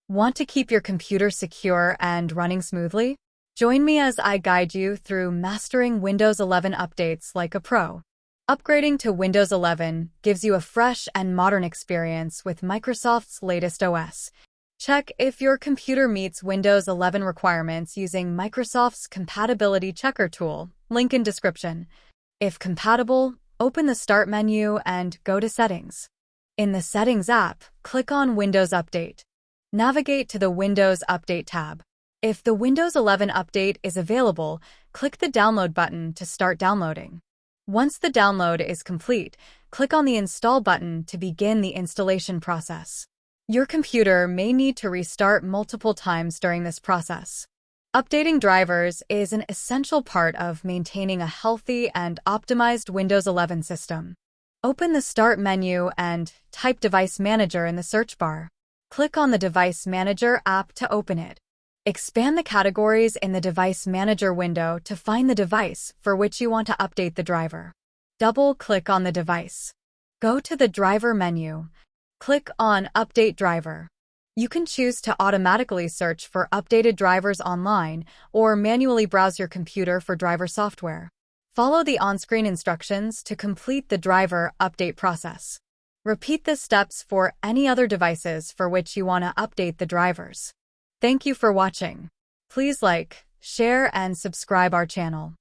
Want to keep your computer secure and running smoothly? Join me as I guide you through mastering Windows 11 updates like a pro. Upgrading to Windows 11 gives you a fresh and modern experience with Microsoft's latest OS. Check if your computer meets Windows 11 requirements using Microsoft's Compatibility Checker tool, link in description. If compatible, open the Start menu and go to Settings. In the Settings app, click on Windows Update. Navigate to the Windows Update tab. If the Windows 11 update is available, click the Download button to start downloading. Once the download is complete, click on the Install button to begin the installation process. Your computer may need to restart multiple times during this process. Updating drivers is an essential part of maintaining a healthy and optimized Windows 11 system. Open the Start menu and type Device Manager in the search bar. Click on the Device Manager app to open it. Expand the categories in the Device Manager window to find the device for which you want to update the driver. Double-click on the device. Go to the Driver menu. Click on Update Driver. You can choose to automatically search for updated drivers online or manually browse your computer for driver software. Follow the on-screen instructions to complete the driver update process. Repeat the steps for any other devices for which you want to update the drivers. Thank you for watching. Please like, share, and subscribe our channel.